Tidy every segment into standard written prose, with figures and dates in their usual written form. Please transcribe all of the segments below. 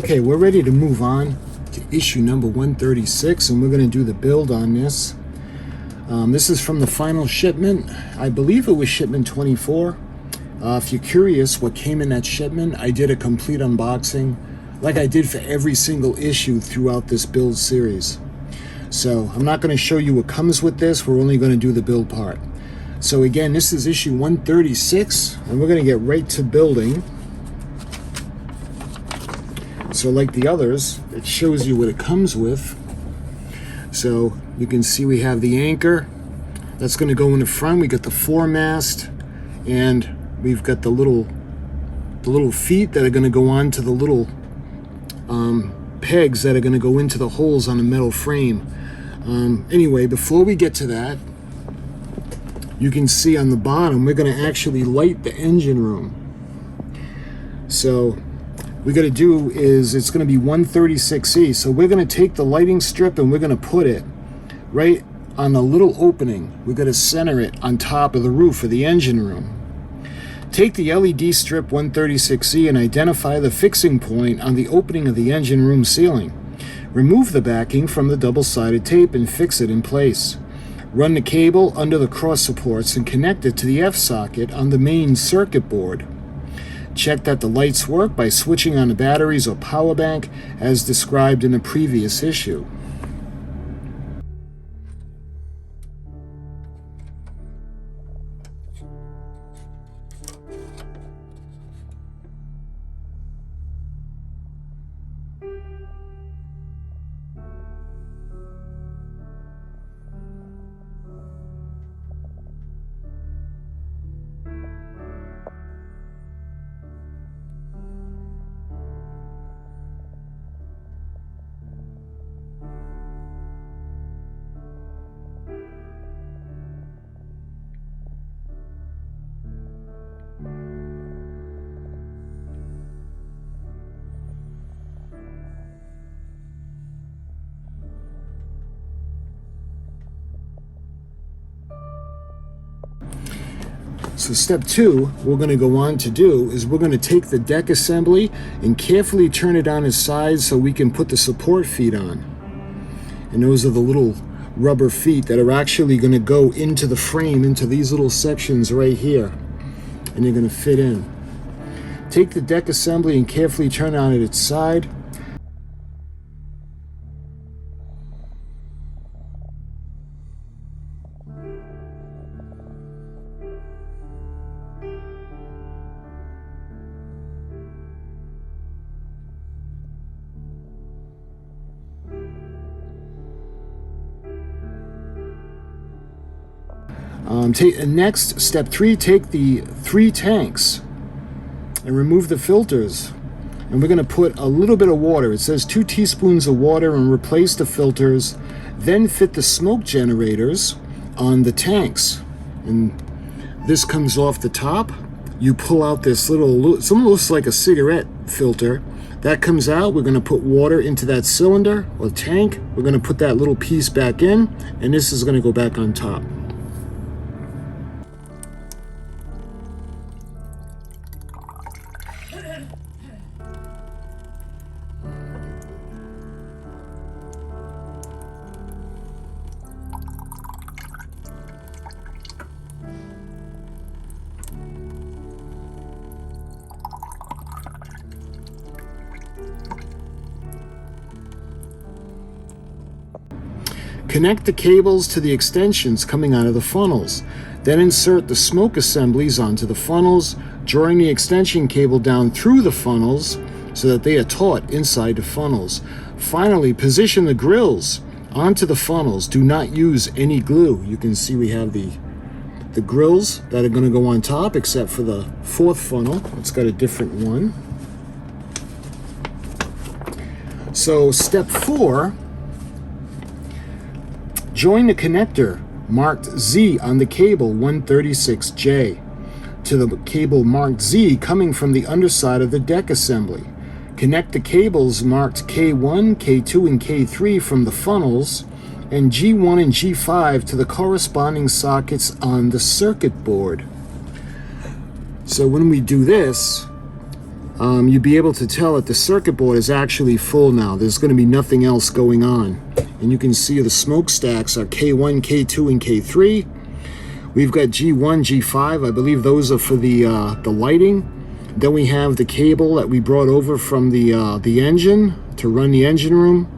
Okay, we're ready to move on to issue number 136, and we're going to do the build on this. This is from the final shipment. I believe it was shipment 24. If you're curious what came in that shipment, I did a complete unboxing like I did for every single issue throughout this build series. So I'm not going to show you what comes with this. We're only going to do the build part. So again, this is issue 136, and we're going to get right to building. So like the others, it shows you what it comes with. So you can see we have the anchor. That's going to go in the front. We got the foremast, and we've got the little feet that are going to go on to the little pegs that are going to go into the holes on the metal frame. Anyway, before we get to that, you can see on the bottom, we're going to actually light the engine room. So we got to do is, it's going to be 136E. So we're going to take the lighting strip and we're going to put it right on the little opening. We're going to center it on top of the roof of the engine room. Take the LED strip 136E and identify the fixing point on the opening of the engine room ceiling. Remove the backing from the double-sided tape and fix it in place. Run the cable under the cross supports and connect it to the F-socket on the main circuit board. Check that the lights work by switching on the batteries or power bank as described in the previous issue. So step 2, we're going to go on to do is we're going to take the deck assembly and carefully turn it on its side so we can put the support feet on. And those are the little rubber feet that are actually going to go into the frame, into these little sections right here. And they're going to fit in. Take the deck assembly and carefully turn it on its side. Next, step 3, take the 3 tanks and remove the filters. And we're going to put a little bit of water. It says 2 teaspoons of water and replace the filters. Then fit the smoke generators on the tanks. And this comes off the top. You pull out this little, something looks like a cigarette filter. That comes out. We're going to put water into that cylinder or tank. We're going to put that little piece back in, and this is going to go back on top. Connect the cables to the extensions coming out of the funnels. Then insert the smoke assemblies onto the funnels, drawing the extension cable down through the funnels so that they are taut inside the funnels. Finally, position the grills onto the funnels. Do not use any glue. You can see we have the grills that are going to go on top, except for the 4th funnel. It's got a different one. So step 4, join the connector marked Z on the cable 136J to the cable marked Z coming from the underside of the deck assembly. Connect the cables marked K1, K2, and K3 from the funnels, and G1 and G5 to the corresponding sockets on the circuit board. So when we do this, you'd be able to tell that the circuit board is actually full now. There's going to be nothing else going on. And you can see the smokestacks are K1, K2, and K3. We've got G1, G5. I believe those are for the lighting. Then we have the cable that we brought over from the engine to run the engine room.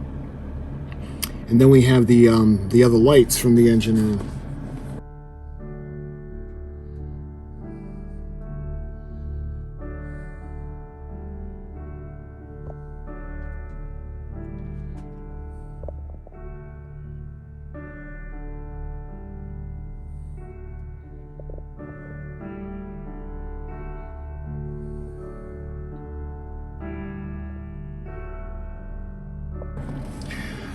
And then we have the other lights from the engine room.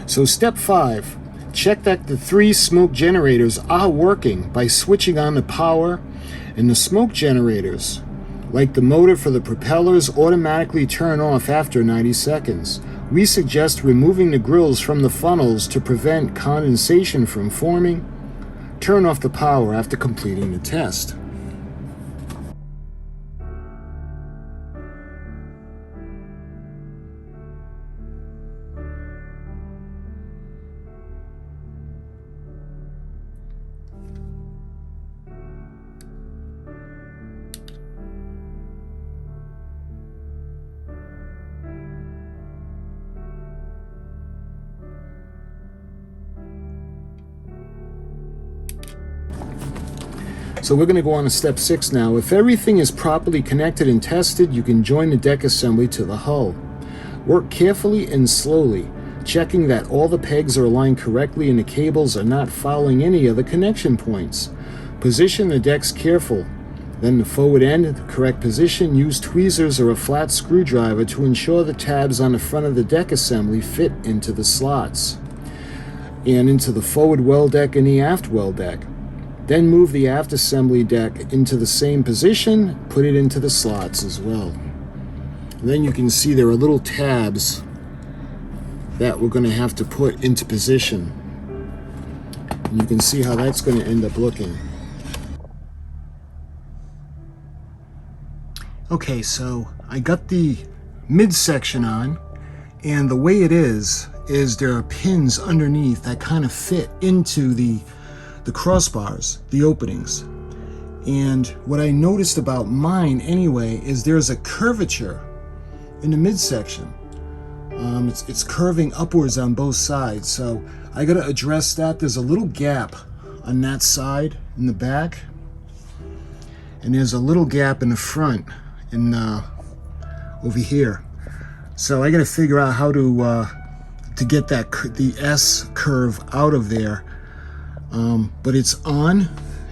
So step 5, check that the 3 smoke generators are working by switching on the power, and the smoke generators, like the motor for the propellers, automatically turn off after 90 seconds. We suggest removing the grills from the funnels to prevent condensation from forming. Turn off the power after completing the test. So we're going to go on to step 6 now. If everything is properly connected and tested, you can join the deck assembly to the hull. Work carefully and slowly, checking that all the pegs are aligned correctly and the cables are not following any of the connection points. Position the decks careful. Then the forward end at the correct position. Use tweezers or a flat screwdriver to ensure the tabs on the front of the deck assembly fit into the slots and into the forward well deck and the aft well deck. Then move the aft assembly deck into the same position, put it into the slots as well. And then you can see there are little tabs that we're going to have to put into position. And you can see how that's going to end up looking. Okay, so I got the midsection on, and the way it is there are pins underneath that kind of fit into the crossbars, the openings. And what I noticed about mine anyway is there's a curvature in the midsection. It's curving upwards on both sides, so I got to address that. There's a little gap on that side in the back, and there's a little gap in the front in over here. So I got to figure out how to get that the S curve out of there. But it's on,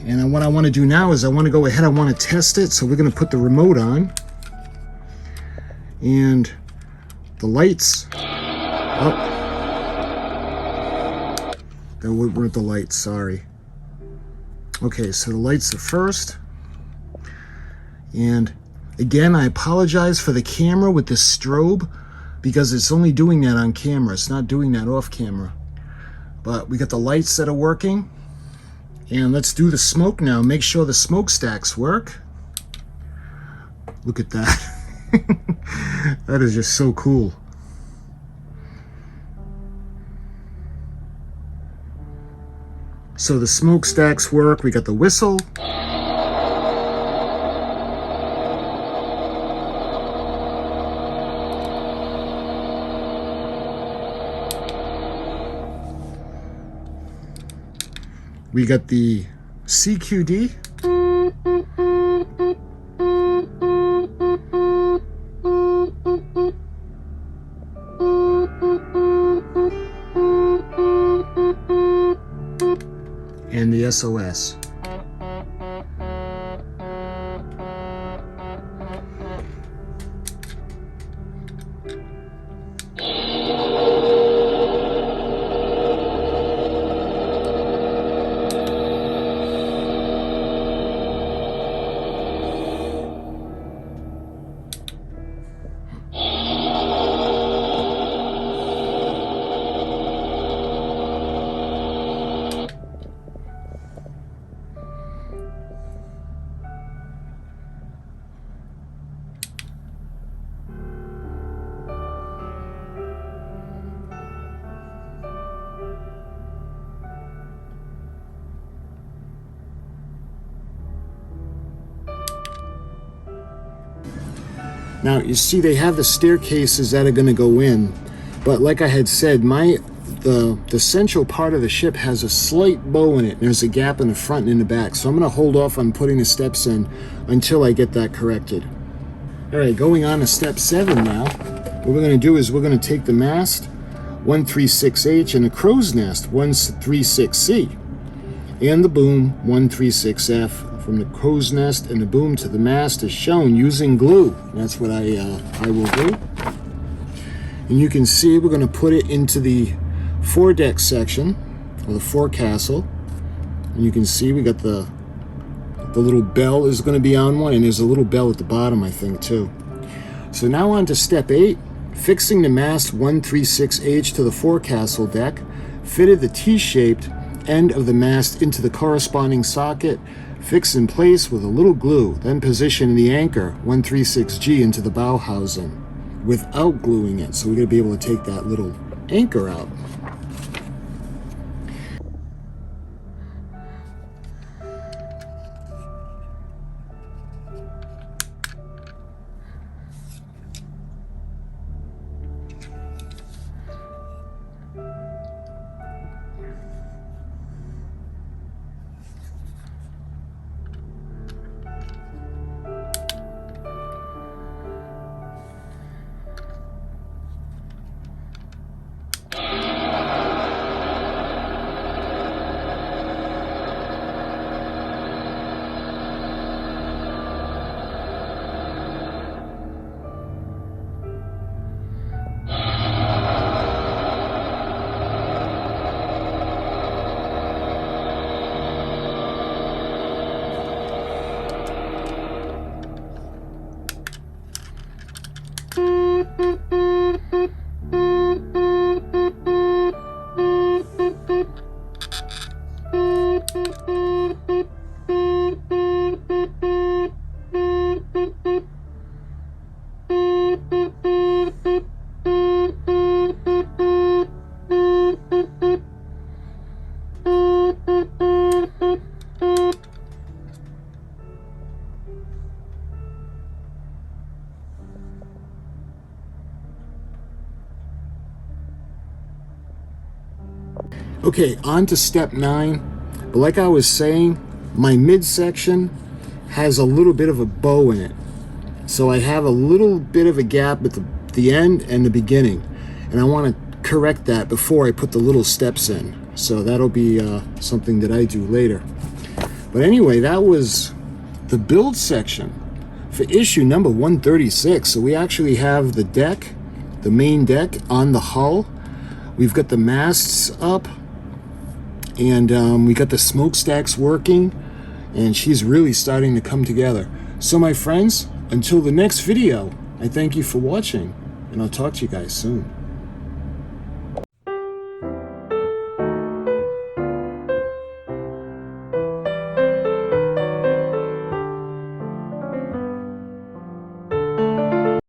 and what I want to do now is I want to go ahead, I want to test it. So we're going to put the remote on, and the lights, oh, that weren't the lights, sorry. Okay, so the lights are first, and again, I apologize for the camera with the strobe, because it's only doing that on camera, it's not doing that off camera. But we got the lights that are working. And let's do the smoke now. Make sure the smokestacks work. Look at that. That is just so cool. So the smokestacks work. We got the whistle. We got the CQD. And the SOS. Now you see they have the staircases that are going to go in, but like I had said, the central part of the ship has a slight bow in it. There's a gap in the front and in the back, so I'm going to hold off on putting the steps in until I get that corrected. All right, going on to step 7 now. What we're going to do is we're going to take the mast 136H and the crow's nest 136C and the boom 136F. From the crow's nest and the boom to the mast is shown using glue. That's what I will do. And you can see we're going to put it into the foredeck section, or the forecastle. And you can see we got the little bell is going to be on one, and there's a little bell at the bottom, I think, too. So now on to step 8, fixing the mast 136H to the forecastle deck. Fitted the T-shaped end of the mast into the corresponding socket, fixed in place with a little glue, then position the anchor 136G into the bow housing without gluing it. So we're going to be able to take that little anchor out. Okay, on to step 9. But like I was saying, my midsection has a little bit of a bow in it. So I have a little bit of a gap at the end and the beginning. And I want to correct that before I put the little steps in. So that'll be something that I do later. But anyway, that was the build section for issue number 136. So we actually have the deck, the main deck on the hull. We've got the masts up. And we got the smokestacks working, and she's really starting to come together. So my friends, until the next video, I thank you for watching, and I'll talk to you guys soon.